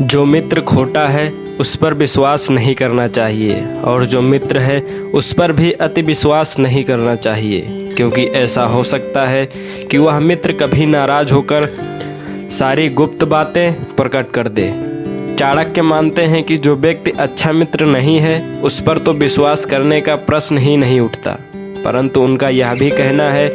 जो मित्र खोटा है उस पर विश्वास नहीं करना चाहिए और जो मित्र है उस पर भी अति विश्वास नहीं करना चाहिए, क्योंकि ऐसा हो सकता है कि वह मित्र कभी नाराज होकर सारी गुप्त बातें प्रकट कर दे। चाणक्य मानते हैं कि जो व्यक्ति अच्छा मित्र नहीं है उस पर तो विश्वास करने का प्रश्न ही नहीं उठता, परंतु उनका यह भी कहना है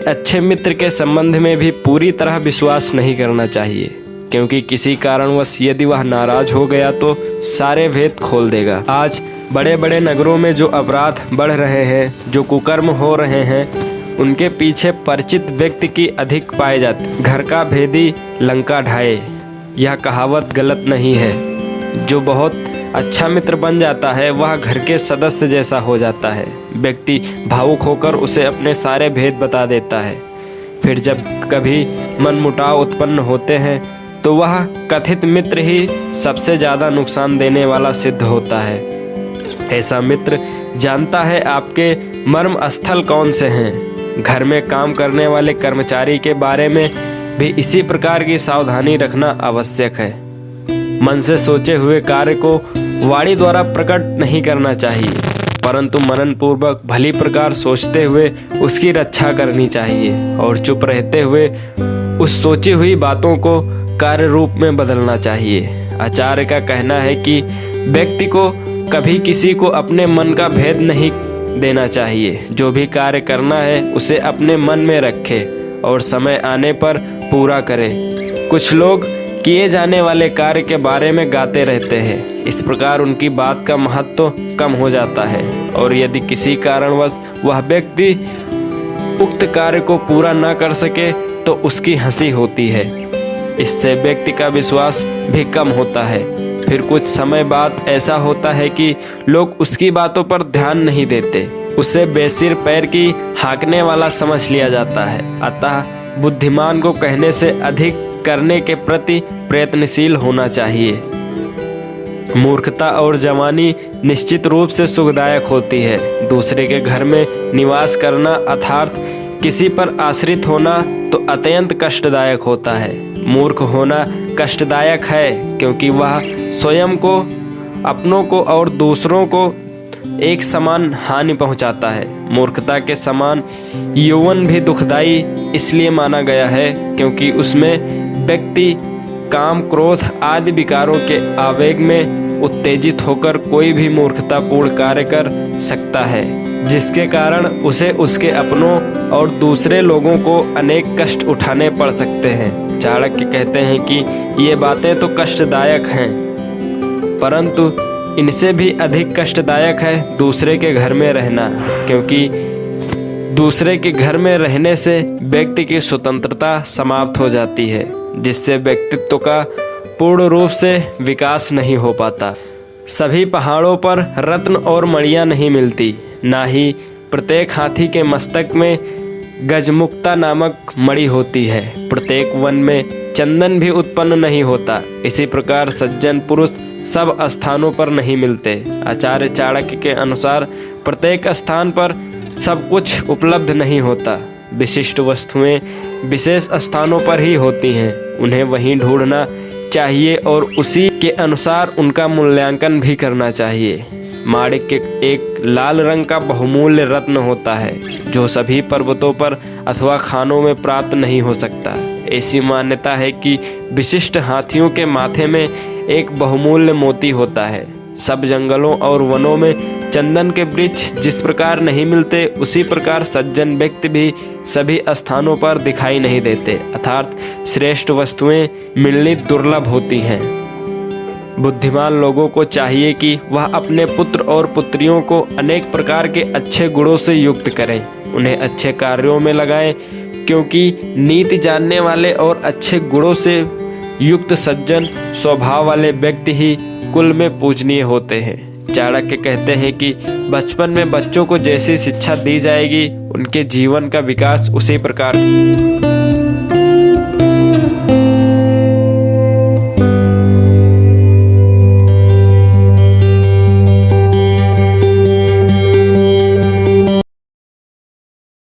अच्छे मित्र के संबंध में भी पूरी तरह विश्वास नहीं करना चाहिए, क्योंकि किसी कारणवश यदि वह नाराज हो गया तो सारे भेद खोल देगा। आज बड़े बड़े नगरों में जो अपराध बढ़ रहे हैं, जो कुकर्म हो रहे हैं, उनके पीछे परिचित व्यक्ति की अधिक पाए जाते। घर का भेदी लंका ढाए, यह कहावत गलत नहीं है। जो बहुत अच्छा मित्र बन जाता है वह घर के सदस्य जैसा हो जाता है। व्यक्ति भावुक होकर उसे अपने सारे भेद बता देता है। फिर जब कभी मनमुटाव उत्पन्न होते हैं तो वह कथित मित्र ही सबसे ज़्यादा नुकसान देने वाला सिद्ध होता है। ऐसा मित्र जानता है आपके मर्म स्थल कौन से हैं। घर में काम करने वाले कर्मचारी के बारे में भी इसी प्रकार की सावधानी रखना आवश्यक है। मन से सोचे हुए कार्य को वाणी द्वारा प्रकट नहीं करना चाहिए, परंतु मनन पूर्वक भली प्रकार सोचते हुए उसकी रक्षा करनी चाहिए और चुप रहते हुए उस सोची हुई बातों को कार्य रूप में बदलना चाहिए। आचार्य का कहना है कि व्यक्ति को कभी किसी को अपने मन का भेद नहीं देना चाहिए। जो भी कार्य करना है उसे अपने मन में रखे और समय आने पर पूरा करे। कुछ लोग किए जाने वाले कार्य के बारे में गाते रहते हैं, इस प्रकार उनकी बात का महत्व कम हो जाता है और यदि किसी कारणवश वह व्यक्ति उक्त कार्य को पूरा न कर सके तो उसकी हंसी होती है। इससे व्यक्ति का विश्वास भी कम होता है। फिर कुछ समय बाद ऐसा होता है कि लोग उसकी बातों पर ध्यान नहीं देते, उसे बेसिर पैर की हाँकने वाला समझ लिया जाता है। अतः बुद्धिमान को कहने से अधिक करने के प्रति प्रयत्नशील होना चाहिए। मूर्खता और जवानी निश्चित रूप से सुखदायक होती है। दूसरे के घर में निवास करना अर्थात किसी पर आश्रित होना तो अत्यंत कष्टदायक होता है। मूर्ख होना कष्टदायक है क्योंकि वह स्वयं को, अपनों को और दूसरों को एक समान हानि पहुंचाता है। मूर्खता के समान यौवन भी दुखदाई इसलिए माना गया है क्योंकि उसमें व्यक्ति काम, क्रोध आदि विकारों के आवेग में उत्तेजित होकर कोई भी मूर्खतापूर्ण कार्य कर सकता है, जिसके कारण उसे, उसके अपनों और दूसरे लोगों को अनेक कष्ट उठाने पड़ सकते हैं। चाणक्य कहते हैं कि ये बातें तो कष्टदायक हैं, परंतु इनसे भी अधिक कष्टदायक है दूसरे के घर में रहना, क्योंकि दूसरे के घर में रहने से व्यक्ति की स्वतंत्रता समाप्त हो जाती है, जिससे व्यक्तित्व का पूर्ण रूप से विकास नहीं हो पाता। सभी पहाड़ों पर रत्न और मणियाँ नहीं मिलती, ना ही प्रत्येक हाथी के मस्तक में गजमुक्ता नामक मणि होती है। प्रत्येक वन में चंदन भी उत्पन्न नहीं होता। इसी प्रकार सज्जन पुरुष सब स्थानों पर नहीं मिलते। आचार्य चाणक्य के अनुसार प्रत्येक स्थान पर सब कुछ उपलब्ध नहीं होता। विशिष्ट वस्तुएं विशेष स्थानों पर ही होती हैं, उन्हें वहीं ढूंढना चाहिए और उसी के अनुसार उनका मूल्यांकन भी करना चाहिए। माणिक्य एक लाल रंग का बहुमूल्य रत्न होता है जो सभी पर्वतों पर अथवा खानों में प्राप्त नहीं हो सकता। ऐसी मान्यता है कि विशिष्ट हाथियों के माथे में एक बहुमूल्य मोती होता है। सब जंगलों और वनों में चंदन के वृक्ष जिस प्रकार नहीं मिलते, उसी प्रकार सज्जन व्यक्ति भी सभी स्थानों पर दिखाई नहीं देते, अर्थात श्रेष्ठ वस्तुएं मिलनी दुर्लभ होती हैं। बुद्धिमान लोगों को चाहिए कि वह अपने पुत्र और पुत्रियों को अनेक प्रकार के अच्छे गुणों से युक्त करें, उन्हें अच्छे कार्यों में लगाएं, क्योंकि नीति जानने वाले और अच्छे गुणों से युक्त सज्जन स्वभाव वाले व्यक्ति ही कुल में पूजनीय होते हैं। चाणक्य कहते हैं कि बचपन में बच्चों को जैसी शिक्षा दी जाएगी, उनके जीवन का विकास उसी प्रकार